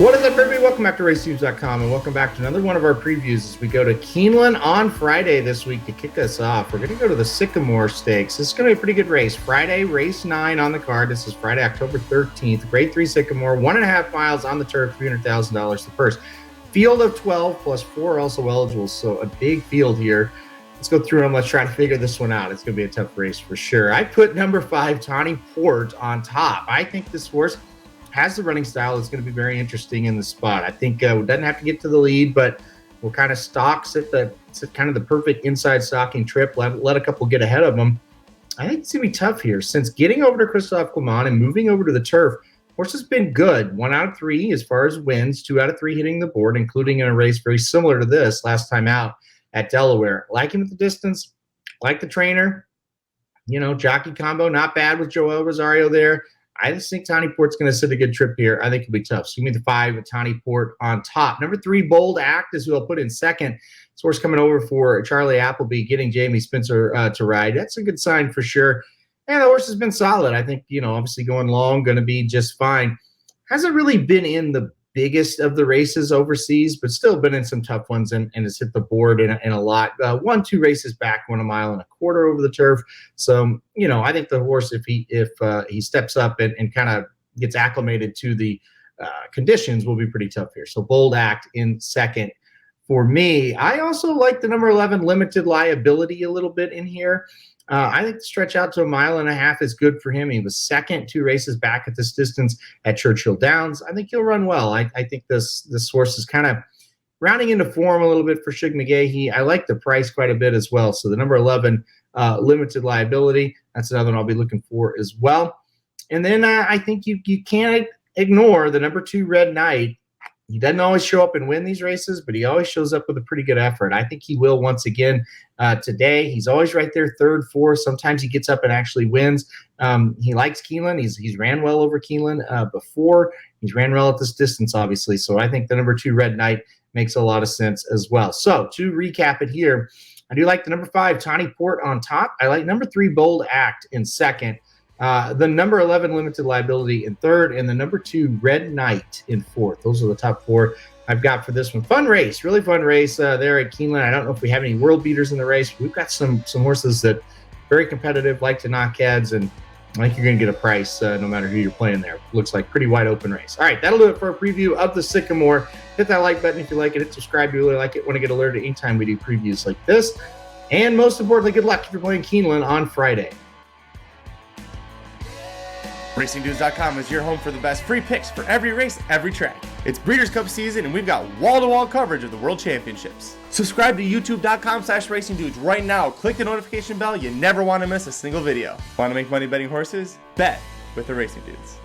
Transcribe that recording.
What is up, everybody? Welcome back to RaceTubes.com and welcome back to another one of our previews as we go to Keeneland on Friday this week to kick us off. We're going to go to the Sycamore Stakes. This is going to be a pretty good race. Friday, race 9 on the card. This is Friday, October 13th. Grade 3 Sycamore, 1.5 miles on the turf, $300,000 the purse. Field of 12 plus 4 also eligible, so a big field here. Let's go through them. Let's try to figure this one out. It's going to be a tough race for sure. I put number 5, Tawny Port, on top. I think this horse has the running style that's going to be very interesting in the spot. I think it doesn't have to get to the lead, but will kind of stalks at kind of the perfect inside stalking trip. Let a couple get ahead of them. I think it's going to be tough here. Since getting over to Christophe Clement and moving over to the turf, horse has been good. 1 out of 3 as far as wins, 2 out of 3 hitting the board, including in a race very similar to this last time out at Delaware. Like him at the distance, like the trainer. You know, jockey combo, not bad with Joel Rosario there. I just think Tawny Port's going to sit a good trip here. I think it'll be tough. So give me the 5 with Tawny Port on top. Number 3, Bold Act, is who I'll put in second. This horse coming over for Charlie Appleby, getting Jamie Spencer to ride. That's a good sign for sure. And the horse has been solid. I think, you know, obviously going long, going to be just fine. Hasn't really been in the biggest of the races overseas, but still been in some tough ones and has hit the board in a lot. 1-2 races back, 1 1.25 miles over the turf. So, you know, I think the horse, if he steps up and kind of gets acclimated to the conditions, will be pretty tough here. So Bold Act in second for me. I also like the number 11 Limited Liability a little bit in here. I think the stretch out to 1.5 miles is good for him. He was second 2 races back at this distance at Churchill Downs. I think he'll run well. I think this horse is kind of rounding into form a little bit for Shug McGahee. I like the price quite a bit as well. So the number 11 Limited Liability, that's another one I'll be looking for as well. And then I think you can't ignore the number 2 Red Knight. He doesn't always show up and win these races, but he always shows up with a pretty good effort. I think he will once again today. He's always right there, 3rd, 4th. Sometimes he gets up and actually wins. He likes Keeneland. He's ran well over Keeneland before. He's ran well at this distance, obviously. So I think the number 2 Red Knight makes a lot of sense as well. So to recap it here, I do like the number 5 Tawny Port on top. I like number 3 Bold Act in second. The number 11 Limited Liability in third, and the number 2 Red Knight in fourth. Those are the top 4 I've got for this one. Fun race, really fun race there at Keeneland. I don't know if we have any world beaters in the race. We've got some horses that very competitive, like to knock heads, and I think you're going to get a price no matter who you're playing there. Looks like pretty wide open race. All right, that'll do it for a preview of the Sycamore. Hit that like button if you like it. Hit subscribe if you really like it. Want to get alerted anytime we do previews like this. And most importantly, good luck if you're playing Keeneland on Friday. RacingDudes.com is your home for the best free picks for every race, every track. It's Breeders' Cup season, and we've got wall-to-wall coverage of the World Championships. Subscribe to YouTube.com/RacingDudes right now. Click the notification bell. You never want to miss a single video. Want to make money betting horses? Bet with the Racing Dudes.